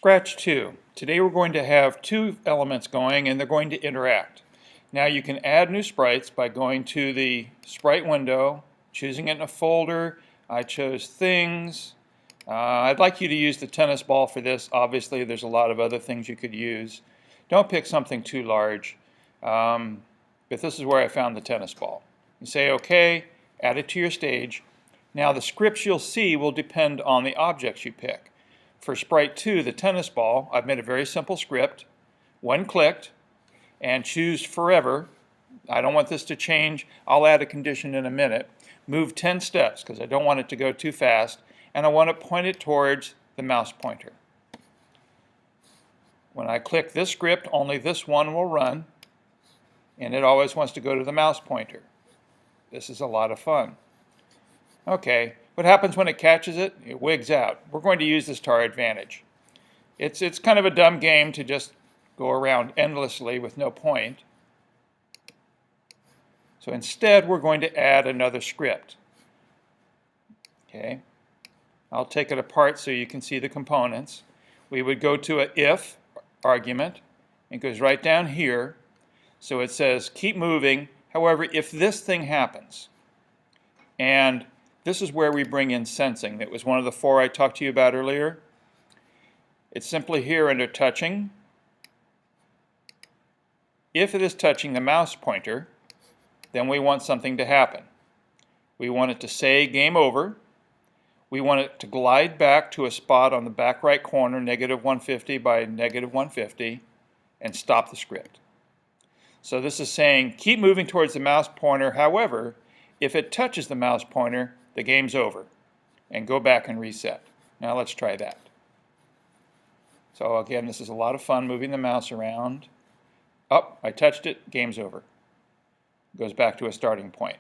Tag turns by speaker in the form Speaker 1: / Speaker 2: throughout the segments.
Speaker 1: Scratch2. Today we're going to have two elements going and they're going to interact. Now you can add new sprites by going to the sprite window, choosing it in a folder. I chose things. I'd like you to use the tennis ball for this. Obviously there's a lot of other things you could use. Don't pick something too large. But this is where I found the tennis ball. You say OK, add it to your stage. Now the scripts you'll see will depend on the objects you pick. For Sprite 2, the tennis ball, I've made a very simple script. When clicked, and choose forever. I don't want this to change. I'll add a condition in a minute. Move 10 steps because I don't want it to go too fast. And I want to point it towards the mouse pointer. When I click this script, only this one will run. And it always wants to go to the mouse pointer. This is a lot of fun. Okay, what happens when it catches it? It wigs out. We're going to use this to our advantage. It's kind of a dumb game to just go around endlessly with no point. So instead, we're going to add another script. Okay, I'll take it apart so you can see the components. We would go to an if argument. It goes right down here. So it says keep moving. However, if this thing happens, and this is where we bring in sensing. That was one of the four I talked to you about earlier. It's simply here under touching. If it is touching the mouse pointer, then we want something to happen. We want it to say game over. We want it to glide back to a spot on the back right corner, -150 by -150, and stop the script. So this is saying keep moving towards the mouse pointer. However, if it touches the mouse pointer, the game's over, and go back and reset. Now let's try that. So again, this is a lot of fun moving the mouse around. Oh, I touched it, game's over. Goes back to a starting point.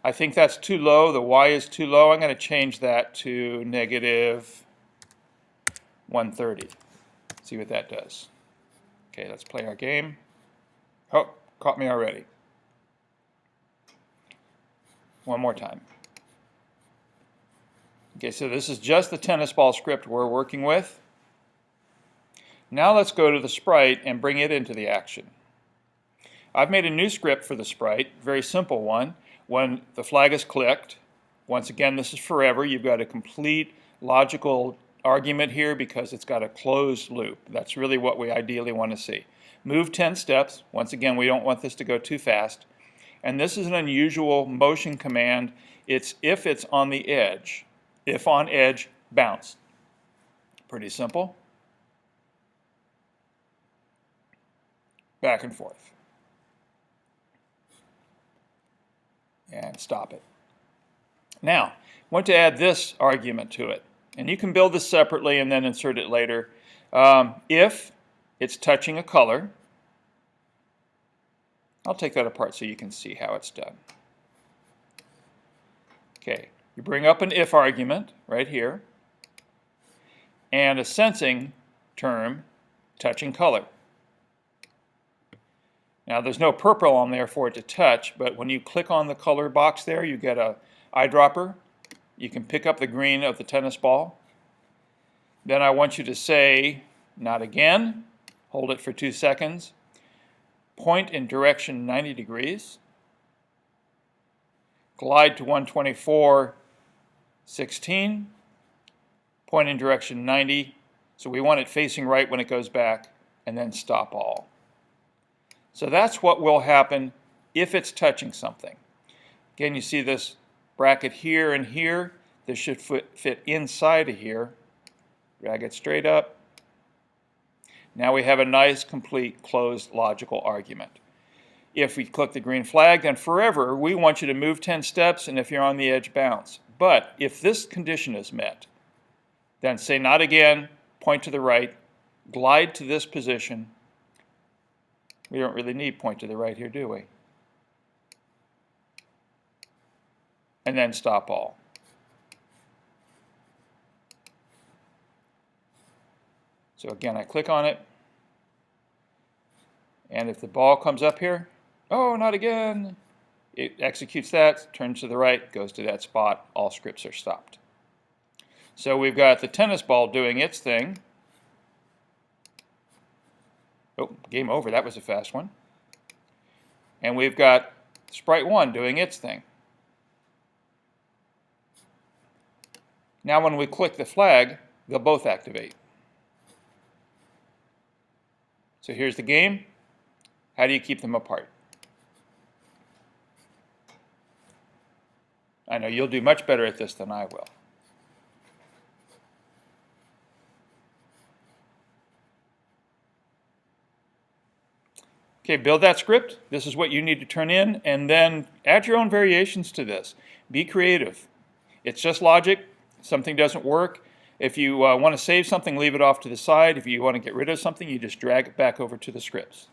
Speaker 1: I think that's too low, the Y is too low. I'm going to change that to -130. See what that does. Okay, let's play our game. Oh, caught me already. One more time. Okay, so this is just the tennis ball script we're working with. Now let's go to the sprite and bring it into the action. I've made a new script for the sprite, very simple one. When the flag is clicked, once again this is forever, you've got a complete logical argument here because it's got a closed loop. That's really what we ideally want to see. Move 10 steps, once again we don't want this to go too fast. And this is an unusual motion command. It's if it's on the edge. If on edge, bounce. Pretty simple. Back and forth. And stop it. Now, I want to add this argument to it. And you can build this separately and then insert it later. If it's touching a color, I'll take that apart so you can see how it's done. Okay, you bring up an if argument right here and a sensing term touching color. Now there's no purple on there for it to touch, but when you click on the color box there, you get a eyedropper. You can pick up the green of the tennis ball. Then I want you to say, not again, hold it for 2 seconds. Point in direction 90 degrees, glide to 124.16, point in direction 90, so we want it facing right when it goes back, and then stop all. So that's what will happen if it's touching something. Again, you see this bracket here and here. This should fit inside of here. Drag it straight up. Now we have a nice, complete, closed, logical argument. If we click the green flag, then forever, we want you to move 10 steps, and if you're on the edge, bounce. But if this condition is met, then say not again, point to the right, glide to this position. We don't really need point to the right here, do we? And then stop all. So again, I click on it, and if the ball comes up here, oh, not again, it executes that, turns to the right, goes to that spot, all scripts are stopped. So we've got the tennis ball doing its thing, Oh, game over. That was a fast one. And we've got Sprite 1 doing its thing. Now when we click the flag, they'll both activate. So here's the game. How do you keep them apart? I know you'll do much better at this than I will. Okay, build that script. This is what you need to turn in, and then add your own variations to this. Be creative. It's just logic. Something doesn't work. If you want to save something, leave it off to the side. If you want to get rid of something, you just drag it back over to the scripts.